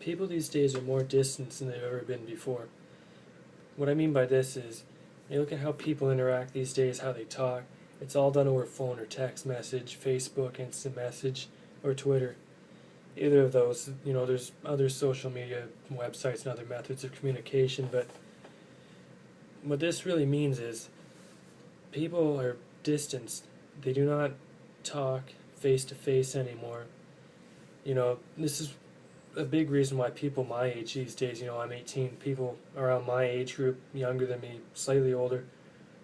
People these days are more distant than they've ever been before. What I mean by this is, you look at how people interact these days, how they talk. It's all done over phone or text message, Facebook, instant message, or Twitter. Either of those, there's other social media websites and other methods of communication, but what this really means is people are distanced. They do not talk face to face anymore. This is a big reason why people my age these days, I'm 18, people around my age group, younger than me, slightly older,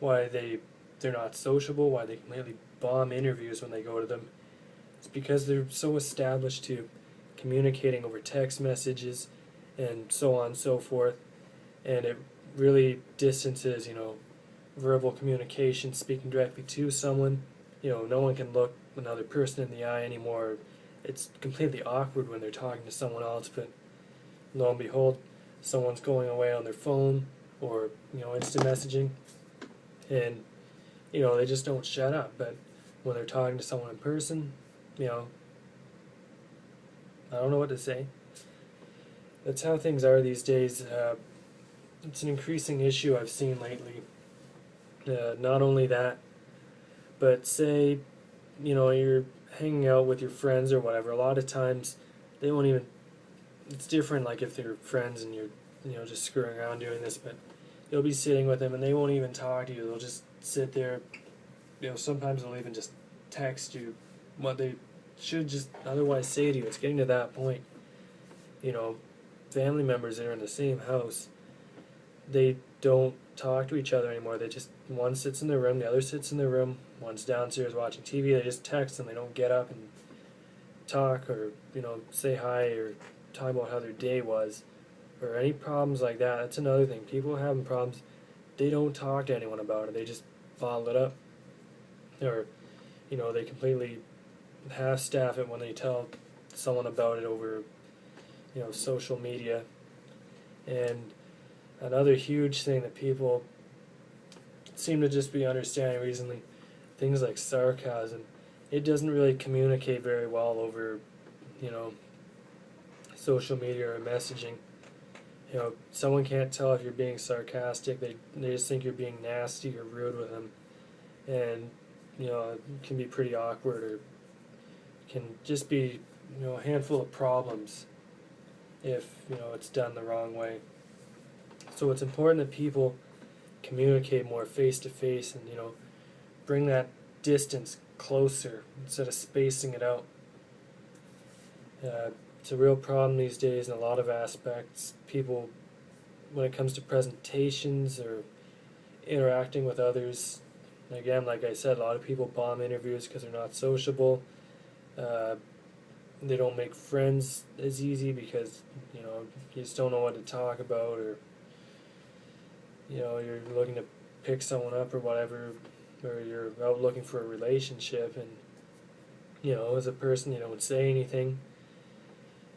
why they're not sociable, why they completely bomb interviews when they go to them. It's because they're so established to communicating over text messages and so on and so forth, and it really distances, verbal communication, speaking directly to someone. No one can look another person in the eye anymore. It's completely awkward when they're talking to someone else, but lo and behold, someone's going away on their phone or, instant messaging, and, they just don't shut up. But when they're talking to someone in person, I don't know what to say. That's how things are these days. It's an increasing issue I've seen lately. Not only that, but say, you're hanging out with your friends or whatever. A lot of times, they won't even. It's different, like if they're friends and you're, just screwing around doing this. But you'll be sitting with them and they won't even talk to you. They'll just sit there. Sometimes they'll even just text you what they should just otherwise say to you. It's getting to that point. Family members that are in the same house, they don't talk to each other anymore. They just, one sits in their room, the other sits in their room, one's downstairs watching TV. They just text and they don't get up and talk or, say hi or talk about how their day was or any problems like that. That's another thing. People having problems, they don't talk to anyone about it. They just bottle it up. Or, they completely half-staff it when they tell someone about it over, social media. And another huge thing that people seem to just be understanding recently, things like sarcasm. It doesn't really communicate very well over, social media or messaging. Someone can't tell if you're being sarcastic. They just think you're being nasty or rude with them. And, it can be pretty awkward or can just be, a handful of problems if, it's done the wrong way. So it's important that people communicate more face to face and, bring that distance closer instead of spacing it out. It's a real problem these days in a lot of aspects. People, when it comes to presentations or interacting with others, again, like I said, a lot of people bomb interviews because they're not sociable. They don't make friends as easy because, you just don't know what to talk about, or, you're looking to pick someone up or whatever, or you're out looking for a relationship, and, as a person, you don't say anything.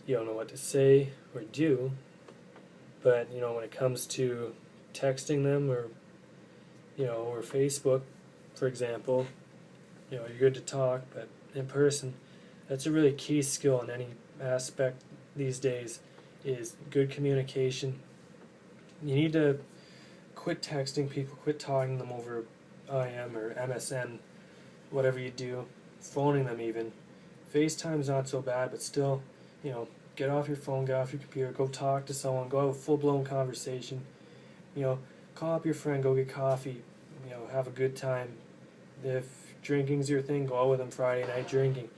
You don't know what to say or do. But, when it comes to texting them or, or Facebook, for example, you're good to talk, but in person, that's a really key skill in any aspect these days, is good communication. You need to quit texting people, quit talking to them over IM or MSN, whatever you do, phoning them even. FaceTime's not so bad, but still, get off your phone, get off your computer, go talk to someone, go have a full-blown conversation. Call up your friend, go get coffee, have a good time. If drinking's your thing, go out with them Friday night drinking.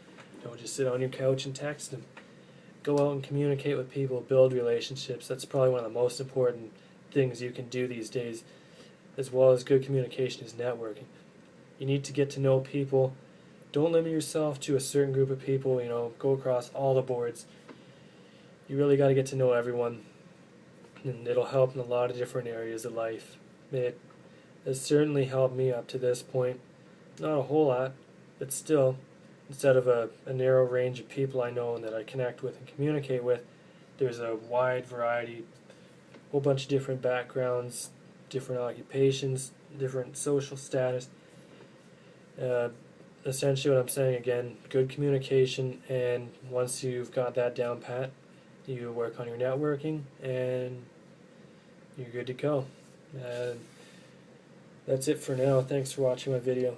Don't just sit on your couch and text them. Go out and communicate with people, build relationships. That's probably one of the most important things you can do these days, as well as good communication, is networking. You need to get to know people. Don't limit yourself to a certain group of people, go across all the boards. You really got to get to know everyone, and it'll help in a lot of different areas of life. It has certainly helped me up to this point. Not a whole lot, but still, instead of a narrow range of people I know and that I connect with and communicate with, there's a wide variety, whole bunch of different backgrounds, different occupations, different social status. Essentially what I'm saying again, good communication, and once you've got that down pat, you work on your networking, and you're good to go. And that's it for now. Thanks for watching my video.